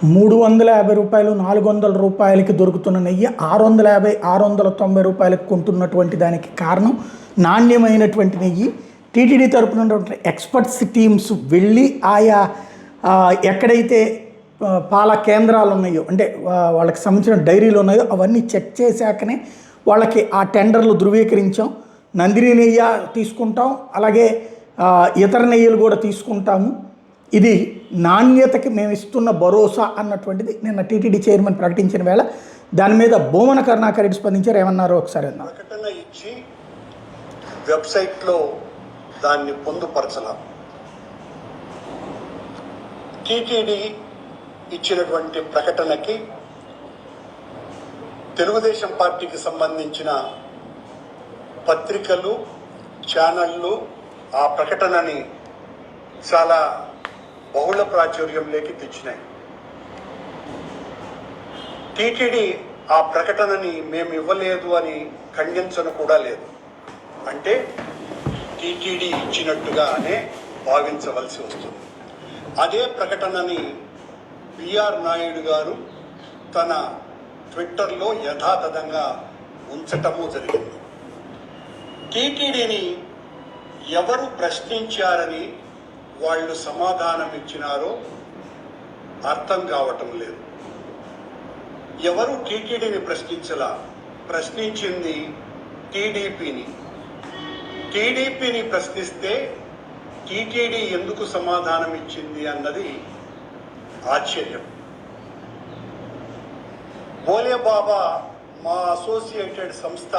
350 రూపాయలు 400 రూపాయలకి దొరుకుతున్న నెయ్యి 650 690 రూపాయలకు కొంటున్నటువంటి దానికి కారణం నాణ్యమైనటువంటి నెయ్యి. టీటీడీ తరపున ఉన్నటువంటి ఎక్స్పర్ట్స్ టీమ్స్ వెళ్ళి ఆయా ఎక్కడైతే పాల కేంద్రాలు ఉన్నాయో, అంటే వాళ్ళకి సంబంధించిన డైరీలు ఉన్నాయో అవన్నీ చెక్ చేశాకనే వాళ్ళకి ఆ టెండర్లు ధృవీకరించాం. నందిని నెయ్యి తీసుకుంటాం, అలాగే ఇతర నెయ్యిలు కూడా తీసుకుంటాము, ఇది నాణ్యతకి మేము ఇస్తున్న భరోసా అన్నటువంటిది నిన్న టీటీడీ చైర్మన్ ప్రకటించిన వేళ దాని మీద బోమన కరుణాకర్ రెడ్డి స్పందించారు. ఏమన్నారో ఒకసారి అన్నారు. ప్రకటన ఇచ్చి వెబ్సైట్లో దాన్ని పొందుపరచలా. టీటీడీ ఇచ్చినటువంటి ప్రకటనకి తెలుగుదేశం పార్టీకి సంబంధించిన పత్రికలు, ఛానళ్ళు ఆ ప్రకటనని చాలా బహుళ ప్రాచుర్యంలోకి తెచ్చినాయి. టీటీడీ ఆ ప్రకటనని మేము ఇవ్వలేదు అని ఖండించను కూడా లేదు. అంటే టీటీడీ ఇచ్చినట్టుగానే భావించవలసి వస్తుంది. అదే ప్రకటనని బిఆర్ నాయుడు గారు తన ట్విట్టర్లో యథాతథంగా ఉంచటము జరిగింది. టీటీడీని ఎవరు ప్రశ్నించారని వాళ్ళు సమాధానం ఇచ్చినారో అర్థం కావటం లేదు. ఎవరు టీటీడీని ప్రశ్నించలా, ప్రశ్నించింది టీడీపీని. టీడీపీని ప్రశ్నిస్తే టీటీడీ ఎందుకు సమాధానం ఇచ్చింది అన్నది ఆశ్చర్యం. బోలే బాబా మా అసోసియేటెడ్ సంస్థ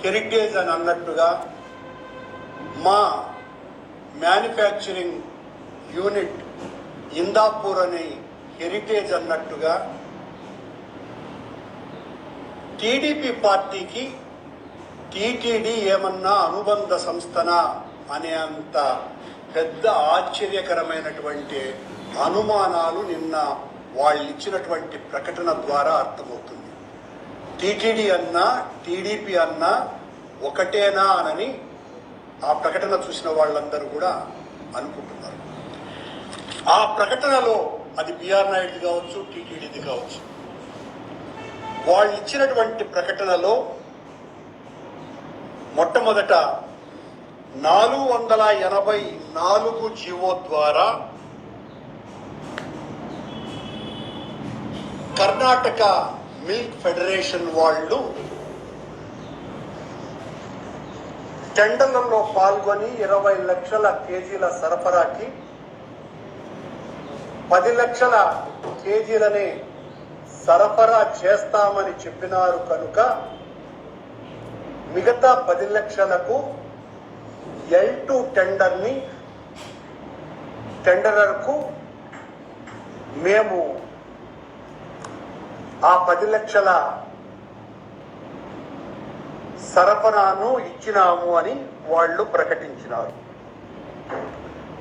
హెరిటేజ్ అని అన్నట్టుగా, మా మ్యానుఫ్యాక్చరింగ్ యూనిట్ ఇందాపూర్ అని హెరిటేజ్ అన్నట్టుగా టీడీపీ పార్టీకి టీటీడీ ఏమన్నా అనుబంధ సంస్థనా అనే అంత పెద్ద ఆశ్చర్యకరమైనటువంటి అనుమానాలు నిన్న వాళ్ళు ఇచ్చినటువంటి ప్రకటన ద్వారా అర్థమవుతుంది. టీటీడీ అన్నా టీడీపీ అన్నా ఒకటేనా అని ఆ ప్రకటన చూసిన వాళ్ళందరూ కూడా అనుకుంటున్నారు. ఆ ప్రకటనలో అది బిఆర్ నాయుడు కావచ్చు, టీటీడీది కావచ్చు, వాళ్ళు ఇచ్చినటువంటి ప్రకటనలో మొట్టమొదట 484 జీవో ద్వారా కర్ణాటక మిల్క్ ఫెడరేషన్ వాళ్ళు టెండర్లలో పాల్గొని 20 లక్షల కేజీల సరఫరాకి 10 లక్షల కేజీలనే సరఫరా చేస్తామని చెప్పినారు కనుక మిగతా 10 లక్షలకు L2 టెండరర్కు మేము ఆ 10 లక్షల సరఫరాను ఇచ్చినాము అని వాళ్ళు ప్రకటించినారు.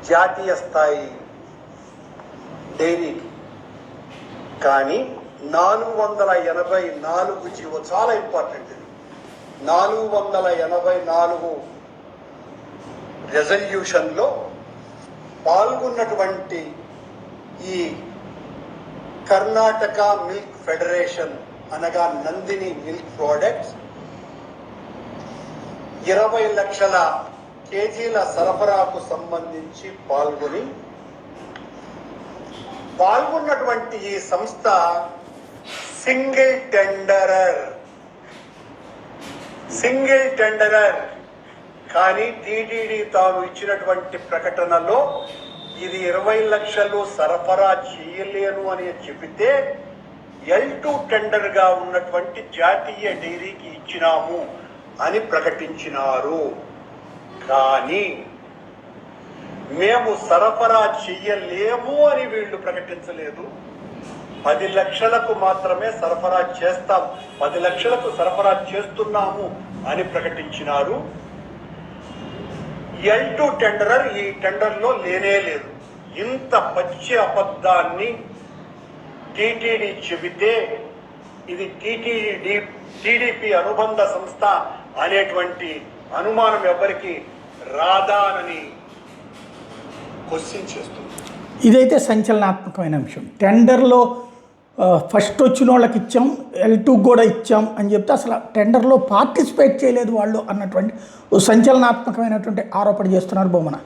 జాతీయ స్థాయి డైరీకి. కానీ 484 జీవో చాలా ఇంపార్టెంట్. 484 రెజల్యూషన్లో పాల్గొన్నటువంటి ఈ కర్ణాటక మిల్క్ ఫెడరేషన్ అనగా నందిని మిల్క్ ప్రోడక్ట్స్ 20 లక్షల కేజీల సరఫరాకు సంబంధించి పాల్గొన్నటువంటి ఈ సంస్థ సింగిల్ టెండరర్. కానీ టీటీడీ తాను ఇచ్చినటువంటి ప్రకటనలో ఇది 20 లక్షలు సరఫరా చేయలేను అని చెబితే L2 టెండర్గా ఉన్నటువంటి జాతీయ డైరీకి ఇచ్చినాము అని ప్రకటించినారు. కానీ మేము సరఫరా చెయ్యలేము అని వీళ్ళు ప్రకటించలేదు. 10 లక్షలకు మాత్రమే సరఫరా చేస్తాం, 10 లక్షలకు సరఫరా చేస్తున్నాము అని ప్రకటించినారు. L2 టెండరర్ ఈ టెండర్లో లేనే లేదు. ఇంత పచ్చి అబద్ధాన్ని టీటీడీ చెబితే ఇది టీడీపీ అనుబంధ సంస్థ అనేటువంటి అనుమానం ఎవరికి రాదా అని క్వశ్చన్ చేస్తుంది. ఇదైతే సంచలనాత్మకమైన అంశం. టెండర్లో ఫస్ట్ వచ్చిన వాళ్ళకి ఇచ్చాం, L2 కూడా ఇచ్చాం అని చెప్తే అసలు టెండర్లో పార్టిసిపేట్ చేయలేదు వాళ్ళు అన్నటువంటి సంచలనాత్మకమైనటువంటి ఆరోపణ చేస్తున్నారు బొమ్మన.